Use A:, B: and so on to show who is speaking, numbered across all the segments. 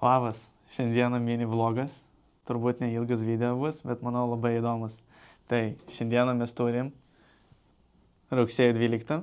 A: Labas, šiandieną mini vlogas, turbūt neilgas video bus, bet manau labai įdomus. Tai šiandieną mes turim rugsėjo 12.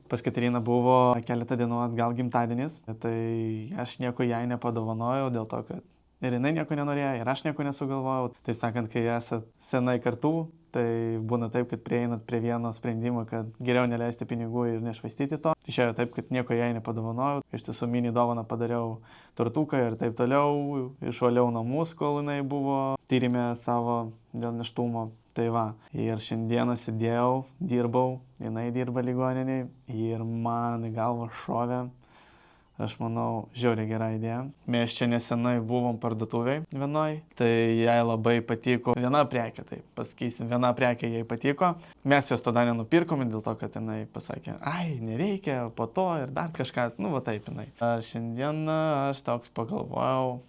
A: Pas Kateriną buvo keletą dienų atgal gimtadienis, tai aš nieko jai nepadovanojau dėl to, kad ir jinai nieko nenorėjo, ir aš nieko nesugalvojau. Taip sakant, kai esat senai kartų, tai būna taip, kad prieinat prie vieno sprendimo, kad geriau neleisti pinigų ir nešvaistyti to. Išėjo taip, kad nieko jai nepadovanojau. Iš tiesų mini dovaną padariau tortuką ir taip toliau. Išvaliau namus, kol jinai buvo tyrime savo dėl nėštumo. Tai va, ir šiandieną sėdėjau, dirbau, jinai dirba ligoniniai ir man į galvą šovė. Aš manau, žiauriai gera idėja. Mes čia nesenai buvom parduotuviai vienoj, tai jai labai patiko viena prekė, tai pasakysim, viena prekė jai patiko. Mes jos tada nenupirkome dėl to, kad jinai pasakė, ai, nereikia, po to ir dar kažkas, nu va taip jinai. Ar šiandieną aš toks pagalvojau,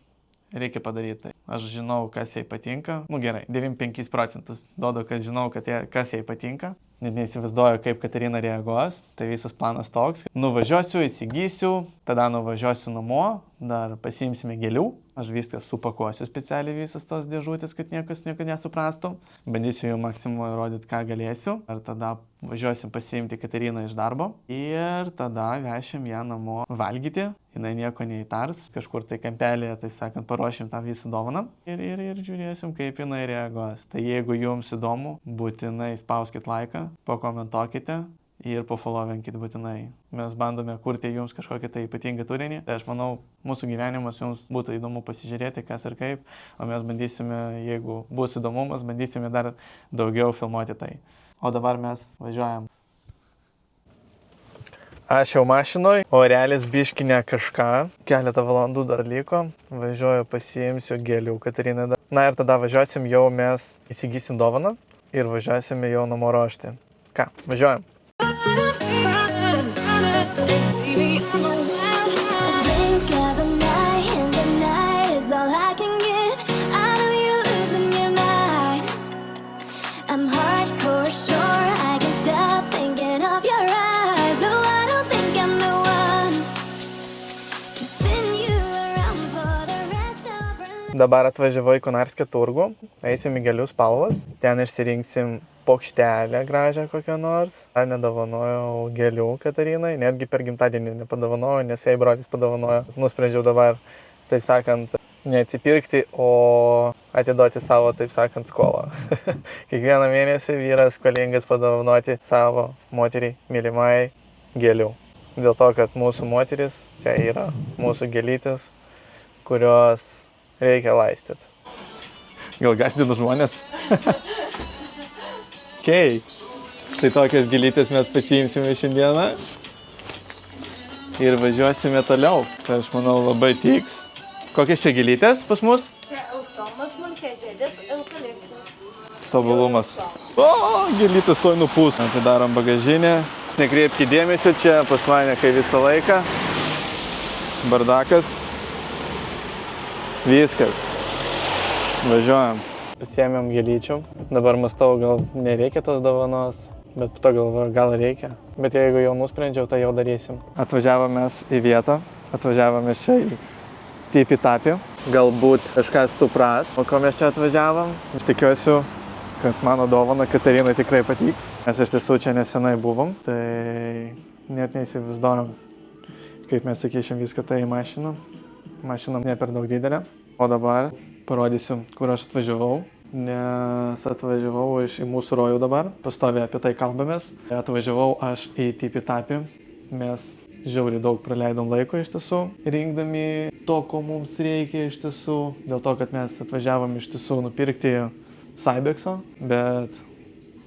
A: reikia padaryti tai. Aš žinau, kas jai patinka. Nu gerai, 95% duodu, kad žinau, kas jai patinka. Net neįsivaizduoju, kaip Katerina reaguos. Tai visas planas toks. Nuvažiuosiu, įsigysiu, tada nuvažiuosiu namo, dar pasiimsime gėlių. Aš viskas supakuosiu specialiai visas tos dėžutės, kad niekas nieko nesuprastų. Bandysiu jų maksimumą įrodyti, ką galėsiu. Ir tada važiuosim pasiimti Kateriną iš darbo. Ir tada vešim ją namo valgyti. Jinai nieko neįtars. Kažkur tai kampelėje, taip sakant, paruošim tą visą dovaną. Ir žiūrėsim, kaip jinai reaguos. Tai jeigu jums įdomu, būtinai spauskit laiką, pakomentuokite. Ir pofolovinkit būtinai. Mes bandome kurti jums kažkokį tai ypatingą turinį. Tai aš manau, mūsų gyvenimas jums būtų įdomu pasižiūrėti, kas ir kaip. O mes bandysime, jeigu bus įdomumas, bandysime dar daugiau filmuoti tai. O dabar mes važiuojam. Aš jau mašinoj, o realis biškinė kažką. Keletą valandų dar liko. Važiuoju, pasiimsiu gėlių Katerinai. Na ir tada važiuosim, jau mes įsigysim dovaną ir važiuosime jau namo ruošti. Ką, važiuojam. Dabar atvažiavau į Konarskio turgų, eisim į Gėlių spalvos, ten išsirinksim pokštelę gražią kokią nors. Ar nedovanojau gėlių Katerinai, netgi per gimtadienį nepadovanojau, nes jai brolis padovanojo. Nusprendžiau dabar, taip sakant, neatsipirkti, o atiduoti savo, taip sakant, skolą. Kiekvieną mėnesį vyras skolingas padovanoti savo moteriai, mylimai gėlių. Dėl to, kad mūsų moteris, čia yra mūsų gėlytės, kurios reikia laistyti. Gal gąsdinu žmonės? Okei. Štai tokias gėlytės mes pasiimsime šiandieną. Ir važiuosime toliau. Tai aš manau labai tiks. Kokios čia gėlytės pas mus?
B: Čia eustomas, smulkiažiedis, eukaliptas.
A: Tobulumas. O, gėlytės toj nupūs. Atidarom bagažinę. Nekreipkite dėmesio, čia pas mane kai visą laiką. Bardakas. Viskas. Važiuojam. Pasiėmėm gėlyčių. Dabar mąstau, gal nereikia tos dovanos, bet po to galvoju, gal reikia. Bet jeigu jau nusprendžiau, tai jau darysim. Atvažiavome į vietą. Atvažiavome čia į Tipi-Tapi. Galbūt kažkas supras, o ko mes čia atvažiavom. Aš tikiuosi, kad mano dovana Katerinai tikrai patiks. Mes iš tiesų čia nesenai buvom, tai net neįsivaizduojam, kaip mes sakysim viską tai į mašiną. Mašina ne per daug didelė. O dabar parodysiu, kur aš atvažiavau, nes atvažiavau į mūsų rojų dabar. Pastoviai apie tai kalbamės. Atvažiavau aš į Tipi-Tapi. Mes žiauriai daug praleidom laiko iš tiesų, rinkdami to, ko mums reikia iš tiesų. Dėl to, kad mes atvažiavom iš tiesų nupirkti Cybexo, bet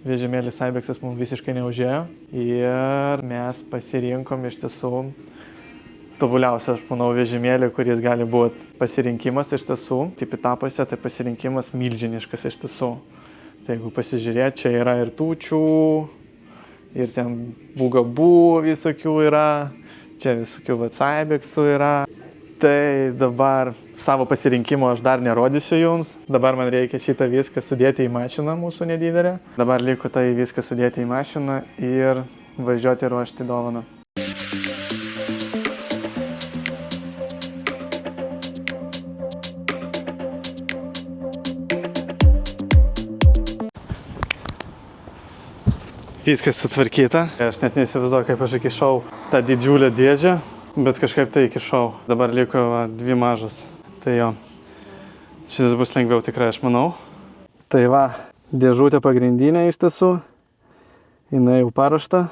A: vežimėlis Cybexas mums visiškai neužėjo. Ir mes pasirinkom iš tiesų tobuliausia, aš manau, vežimėlį, kuris gali būti pasirinkimas iš tiesų. Tipi-Tapuose tai pasirinkimas milžiniškas iš tiesų. Tai jeigu pasižiūrėt, čia yra ir tūčių, ir ten bugabų visokių yra, čia visokių Cybexų yra. Tai dabar savo pasirinkimo aš dar nerodysiu jums. Dabar man reikia šitą viską sudėti į mašiną mūsų nedidelę. Dabar liko tai viską sudėti į mašiną ir važiuoti ruošti dovaną. viskas sutvarkyta. Aš net neįsivaizduoju, kaip aš įkišau tą didžiulę dėžę, bet kažkaip tai įkišau. Dabar liko 2 mažas. Tai jo, šis bus lengviau tikrai, aš manau. Tai va, dėžutė pagrindinė iš tiesų. Jinai jau paruošta.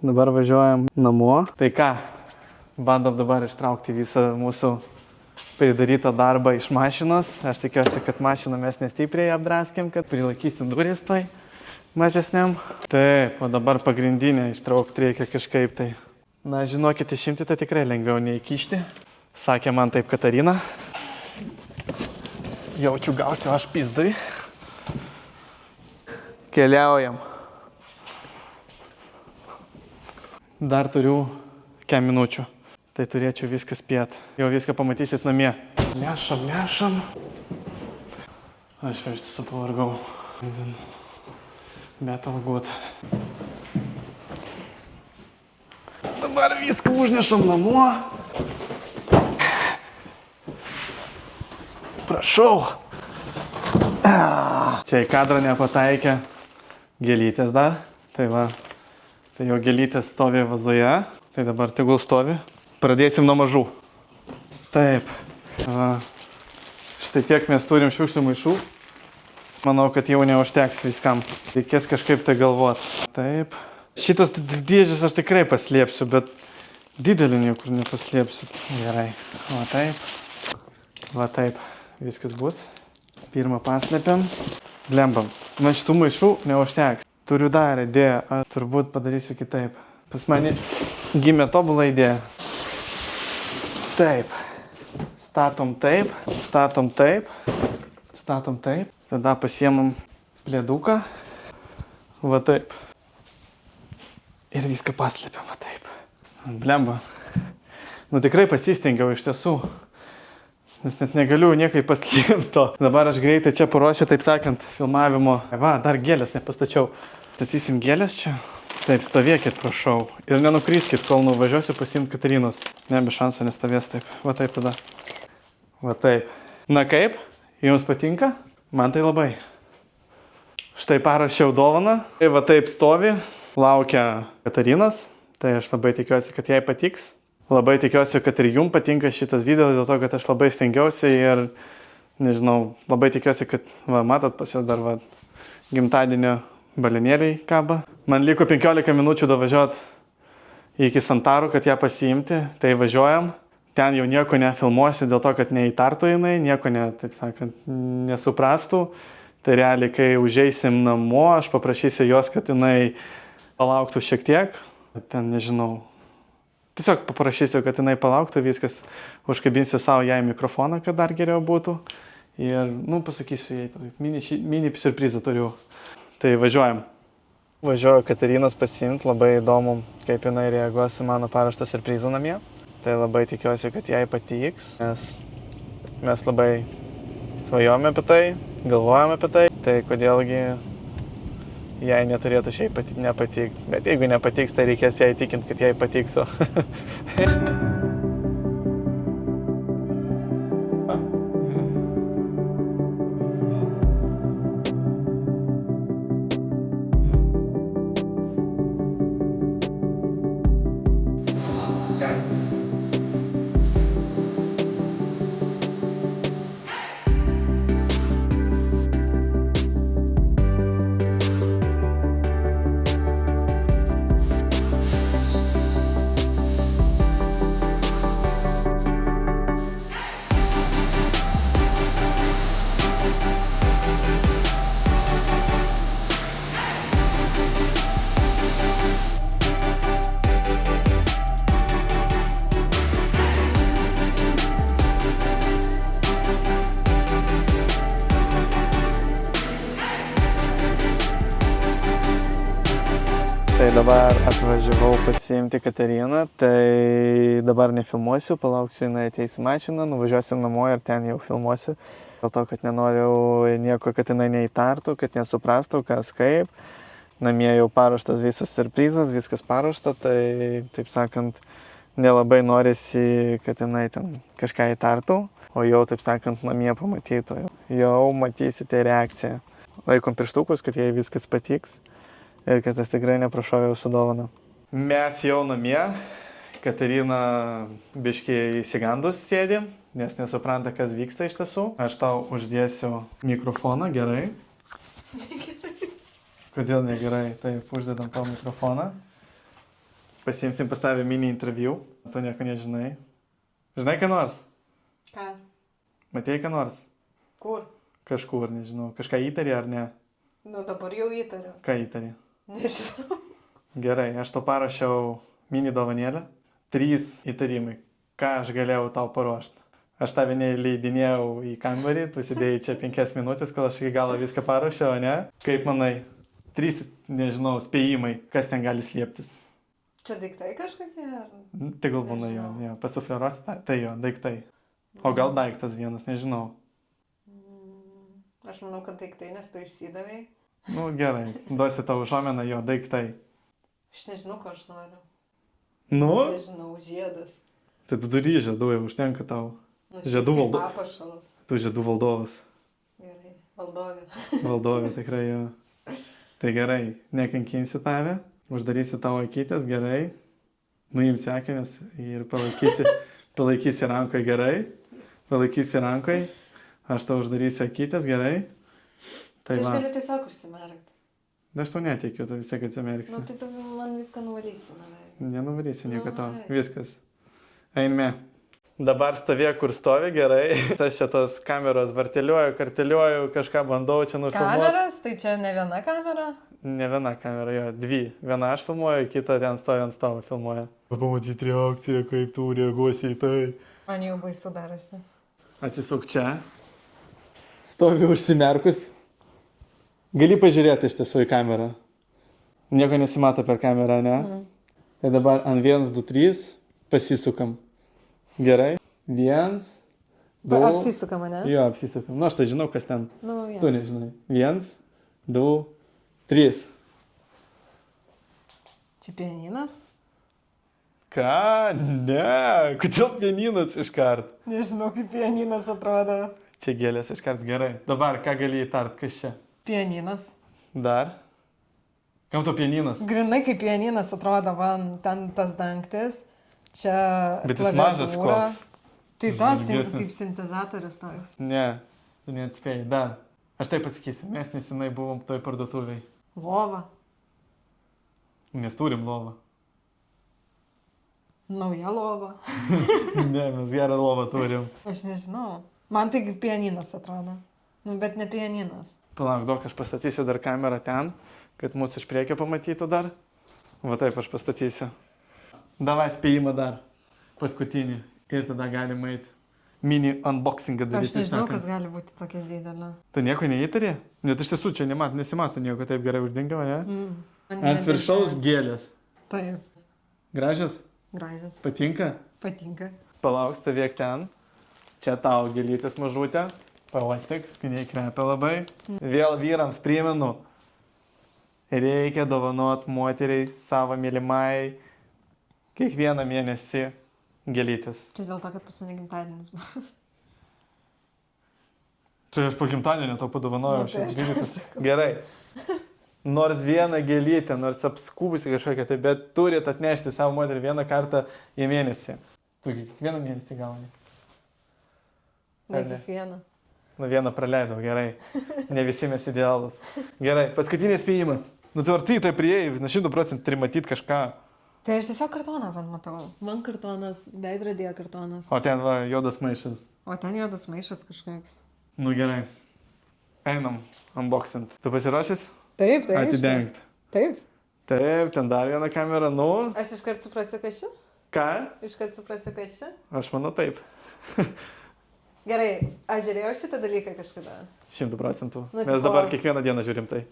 A: Dabar važiuojam namo. Tai ką, bandom dabar ištraukti visą mūsų pridarytą darbą iš mašinos. Aš tikiuosi, kad mašiną mes nestipriai apdraskėm, kad prilaikysim duris tai mažesniam. Taip, o dabar pagrindinę ištraukti reikia kažkaip tai. Na, žinokit, išimti tai tikrai lengviau nei įkišti. Sakė man taip Katarina. Jaučiu, gausiu aš pizdai. Keliaujam. Dar turiu kem minučių. Tai turėčiau viską spėt. Jau viską pamatysit namie. Nešam. Aš iš tiesų pavargau. Bet algut. Dabar viską užnešam namo. Prašau. Čia į kadrą nepataikė gėlytės dar. Tai va. Tai jau gėlytės stovi vazoje. Tai dabar tegul stovi. Pradėsim nuo mažų. Taip. Va. Štai tiek mes turim šiukšlių maišų. Manau, kad jau neužteks viskam. Reikės kažkaip tai galvot. Taip. Šitas dėžės aš tikrai paslėpsiu, bet didelį niekur nepaslėpsiu. Gerai. Va taip. Va taip. Viskas bus. Pirmą paslėpiam. Blembam. Man šitų maišų neužteks. Turiu dar idėją. Turbūt padarysiu kitaip. Pas mane gimė tobulą idėją. Taip. Statom taip. Statom taip. Statom taip. Tada pasiemam plėduką. Va taip. Ir viską paslėpiam. Va taip. Blemba. Nu tikrai pasistengiau iš tiesų. Nes net negaliu niekaip paslėpti to. Dabar aš greitai čia paruošiu, taip sakant, filmavimo. Va, dar gėlės nepastačiau. Statysim gėlės čia. Taip, stovėkit, prašau. Ir nenukryskit, kol nuvažiuosiu pasiimti Katarinos. Ne, be šansų nestovės taip. Va taip tada. Va taip. Na kaip? Jums patinka? Man tai labai. Štai parašiau dovaną. Tai va taip stovi. Laukia Katarinos. Tai aš labai tikiuosi, kad jai patiks. Labai tikiuosi, kad ir jums patinka šitas video, dėl to, kad aš labai stengiausi ir, nežinau, labai tikiuosi, kad, va, matot, pas jos dar, va, gimtadienio balenėliai kaba. Man liko 15 minučių davažiuot iki Santarų, kad ją pasiimti, tai važiuojam. Ten jau nieko nefilmuosiu, dėl to, kad neįtartų jinai, nieko taip sakant, nesuprastų. Tai realiai, kai užeisim namo, aš paprašysiu jos, kad jinai palauktų šiek tiek. Ten, nežinau, tiesiog paprašysiu, kad jinai palauktų viskas. Užkabinsiu savo jai mikrofoną, kad dar geriau būtų. Ir, nu, pasakysiu jai, mini surprizą turiu. Tai važiuojam. Važiuoju Katarinos pasiimti, labai įdomu, kaip jinai reaguos į mano paruoštą surprizą namie. Tai labai tikiuosi, kad jai patiks, nes mes labai svajojame apie tai, galvojame apie tai. Tai kodėlgi jai neturėtų šiaip nepatikti. Bet jeigu nepatiks, tai reikės ją įtikinti, kad jai patiktų. Tai dabar atvažiavau pasiimti Katariną, tai dabar nefilmuosiu, palauksiu, jinai ateis į mašiną, nuvažiuosim namo ir ten jau filmuosiu. Dėl to, kad nenoriu nieko, kad jinai neįtartų, kad nesuprastų, kas kaip. Namie jau paruoštas visas surprizas, viskas paruošta, tai, taip sakant, nelabai norisi, kad jinai ten kažką įtartų, o jau, taip sakant, namie pamatytų. Jau matysite reakciją. Laikom pirštukus, kad jai viskas patiks. Ir kad aš tikrai neprašoviau su dovana. Mes jau namie. Katerina biškiai įsigandus sėdi, nes nesupranta, kas vyksta iš tiesų. Aš tau uždėsiu mikrofoną, gerai? Kodėl negerai? Taip, uždedam tau mikrofoną. Pasiimsim pas tavę mini interviu. Tu nieko nežinai. Žinai ką nors?
C: Ką?
A: Matėjai ką nors?
C: Kur?
A: Kažkur, nežinau. Kažką įtarė ar ne?
C: Nu dabar jau įtariu.
A: Ką įtarė?
C: Nežinau.
A: Gerai, aš tau parašiau mini dovanėlę. 3 įtarimai. Ką aš galėjau tau paruošti? Aš tave neįleidinėjau į kambarį, tu sėdėjai čia 5 minutės, kol aš iki galo viską paruošiau, ne? Kaip manai? 3, nežinau, spėjimai, kas ten gali slėptis.
C: Čia daiktai kažkokie ar?
A: Tegul būna jo,
C: Nežinau.
A: jo. Pasufleruos, tai jo, daiktai. O gal daiktas vienas, nežinau.
C: Aš manau, kad daiktai, nes tu išsidavai.
A: Nu gerai, duosi tau užuomeną, jo, daiktai.
C: Aš nežinau, ko aš noriu.
A: Nu?
C: Nežinau, žiedas.
A: Tai tu turi žiedų, jau užtenka tau.
C: Nu,
A: Žiedų
C: šiaip
A: valdo-
C: kaip Apašalas.
A: Tu žiedų valdovas.
C: Gerai. Valdovė.
A: Valdovė tikrai jo. Tai gerai, nekankinsi tave, uždarysi tavo akytės, gerai. Nuimsi akinius ir palaikysi rankoje, gerai. Palaikysi rankoje. Aš tau uždarysiu akytės, gerai. Tai
C: Tai aš
A: va,
C: galiu tiesiog užsimerkti.
A: aš tau neteikiu, tu vis tiek atsimerksi.
C: Nu, tai tu man viską nuvalysi, na.
A: Nenuvarysiu nieko tau.
C: Ai.
A: Viskas. Einame. Dabar stovė, kur stovi, gerai. Aš čia tos kameros varteliuoju, karteliuoju, kažką bandau čia nufilmuoti.
C: Kameras, tai čia ne viena kamera.
A: Ne viena kamera, jo, 2. Viena aš filmuoju, kita ten stovi ant stalo filmuoja. Pamatyti reakciją, kaip tu reaguosi į tai.
C: Man jau baisu darosi.
A: Atsisuk čia. Stovi užsimerkus. Gali pažiūrėti iš tiesų į kamerą. Nieko nesimato per kamerą, ne? Tai dabar ant 1, 2, 3 pasisukam. Gerai. 1, 2.
C: Apsisuka mane?
A: Jo, apsisukam. Nu, aš tai žinau, kas ten.
C: Nu,
A: Tu
C: vieną.
A: nežinai. 1, 2, 3.
C: Čia pianinas?
A: Ką? Ne. Kodėl pianinas iškart?
C: Nežinau, kaip pianinas atrodo.
A: Čia gėlės iškart gerai. Dabar ką gali įtart, kas čia?
C: Pianinas.
A: Dar? Kam to pianinas?
C: Grinai kaip pianinas atrodo, man ten tas dangtis. Čia
A: Bet jis mažas
C: klaviatūra.
A: koks.
C: Tai tas
A: Ilgesnis.
C: kaip sintezatorius toks.
A: Ne, tu neatspėjai. Dar. Aš taip pasakysiu, mes nesenai buvom toj parduotuviai.
C: Lova.
A: Mes turim lovą.
C: Nauja lova.
A: Ne, mes gerą lovą turim.
C: Aš nežinau. Man tai kaip pianinas atrodo. Nu, bet ne pianinas.
A: Palauk, daug aš pastatysiu dar kamerą ten, kad mūsų iš priekio pamatytų dar. Va taip aš pastatysiu. Davai spėjimą dar. Paskutinį. Ir tada galima eiti. Mini unboxingą daryti.
C: Aš nežinau,
A: šnekant.
C: kas gali būti tokia didelė.
A: Tu nieko neįtarė? Net iš tiesų čia nesimato nieko taip gerai uždengiama, ne?
C: Man
A: Ant
C: nedėžė.
A: viršaus gėlės.
C: Taip.
A: Gražios?
C: Gražios.
A: Patinka?
C: Patinka.
A: Palauk, stovėk ten. Čia tau gėlytės mažutė. Pavastik, skaniai kvepia labai. Vėl vyrams primenu. Reikia dovanot moteriai savo mylimai kiekvieną mėnesį gėlytės.
C: Čia dėl to, kad pas mane gimtadienis buvo.
A: Čia aš po gimtadienio to padovanojau.
C: Nu, tai aš
A: šias
C: tau
A: gėlytes.
C: sakau.
A: Gerai. Nors vieną gėlytę, nors apskubusi kažkokią, tai bet turit atnešti savo moterį vieną kartą į mėnesį. Tu kiekvieną mėnesį gauni.
C: Ne
A: Ar ne?
C: kiekvieną.
A: Nu vieną praleidau, gerai. Ne visi mes idealus. Gerai, paskutinis spėjimas. Nu tu ar tai priėjai, na 100% turi matyti kažką.
C: Tai aš tiesiog kartoną van matau. Man kartonas, veidrodėje kartonas.
A: O ten va, juodas maišas.
C: O ten juodas maišas kažkoks.
A: Nu gerai. Einam, unboxint. Tu pasiruošęs?
C: Taip, taip.
A: Atidengt.
C: Taip.
A: Taip, ten dar viena kamera, nu.
C: Aš iškart suprasiu, kas čia?
A: Ką?
C: Iškart suprasiu, kas čia?
A: Aš manau taip.
C: Gerai, aš žiūrėjau šitą dalyką kažkada.
A: 100%.
C: Nu,
A: Mes
C: tipo-
A: dabar kiekvieną dieną žiūrim tai.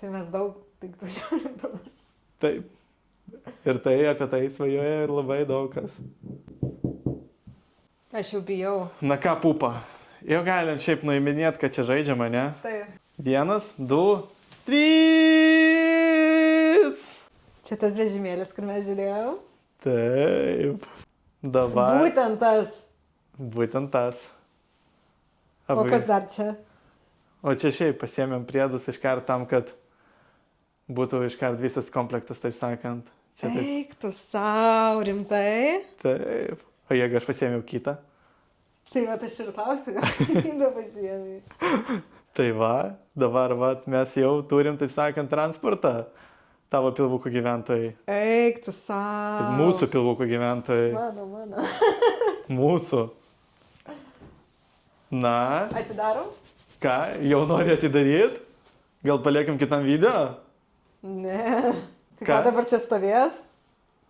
C: Tai mes daug daiktų žiūrim dabar.
A: Taip. Ir tai apie tai svajoja ir labai daug kas.
C: Aš jau bijau.
A: Na ką, pupa. Jau galim šiaip nuiminėti, kad čia žaidžiama, ne?
C: Taip.
A: 1, 2, 3.
C: Čia tas vežimėlis, kur mes žiūrėjom.
A: Taip. Dabar.
C: Būtent tas.
A: Būtent tas.
C: O kas dar čia?
A: O čia šiaip pasiėmėm priedus iš karto tam, kad būtų iškart visas komplektas, taip sakant. Čia taip.
C: Eik tu sau, rimtai.
A: Taip. O jeigu aš pasiėmiau kitą.
C: Tai va, aš ir klausiu, gal įdą pasiėmė.
A: Tai va, dabar va, mes jau turim, taip sakant, transportą. Tavo pilvukų gyventojai.
C: Eik tu
A: Taip,
C: sau.
A: mūsų pilvukų gyventojai.
C: Mano.
A: Mūsų. Na,
C: Atidarom?
A: ką, jau nori atidaryti? Gal paliekam kitam video?
C: Ne. Tai
A: Ką?
C: ką dabar čia stovės?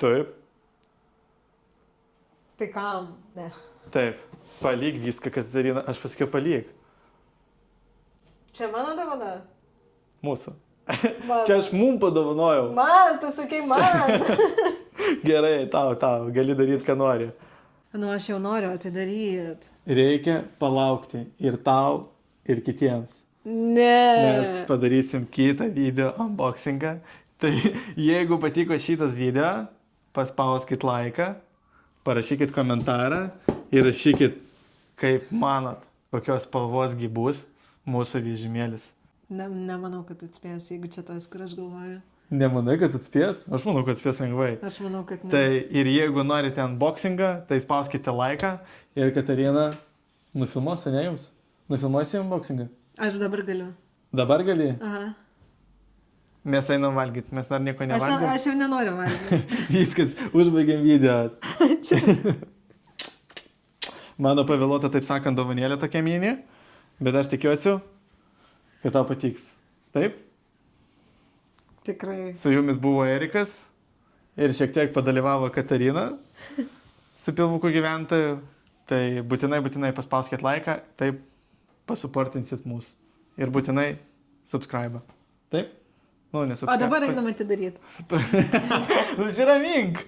A: Taip,
C: Tai kam? Ne.
A: taip. Palik viską, Katerina. Aš pasakiau palik.
C: Čia mano dovana?
A: Mūsų.
C: Mano.
A: Čia aš mum padovanojau.
C: Man, tu sakai man.
A: Gerai, tau, gali daryti, ką nori.
C: Nu, aš jau noriu atidaryti.
A: Reikia palaukti ir tau, ir kitiems.
C: Ne.
A: Mes padarysim kitą video unboxingą. Tai jeigu patiko šitas video, paspauskit laiką, parašykit komentarą ir rašykit, kaip manot, kokios spalvos gi bus mūsų vežimėlis.
C: Nemanau, kad atspės, jeigu čia tas, kur aš galvoju.
A: Nemanai, kad atspės? Aš manau, kad atspės lengvai.
C: Aš manau, kad ne.
A: Tai ir jeigu norite unboxingą, tai spauskite laiką ir Katerina nufilmuos, ne jums? Nufilmuosi unboxingą?
C: Aš dabar galiu.
A: Dabar gali?
C: Aha.
A: Mes einam valgyti, mes dar nieko nevalgėm.
C: Aš jau nenoriu valgyti.
A: Viskas, užbaigiam video. Mano pavėluota, taip sakant, dovanėlė tokia mini, bet aš tikiuosi, kad tau patiks. Taip?
C: Tikrai.
A: Su jumis buvo Erikas ir šiek tiek padalyvavo Katerina su pilvukų gyventoju. Tai būtinai paspauskit laiką, taip pasuportinsit mūsų. Ir būtinai subscribe. Taip? Nu,
C: O dabar einam atidaryti.
A: Nusiramink.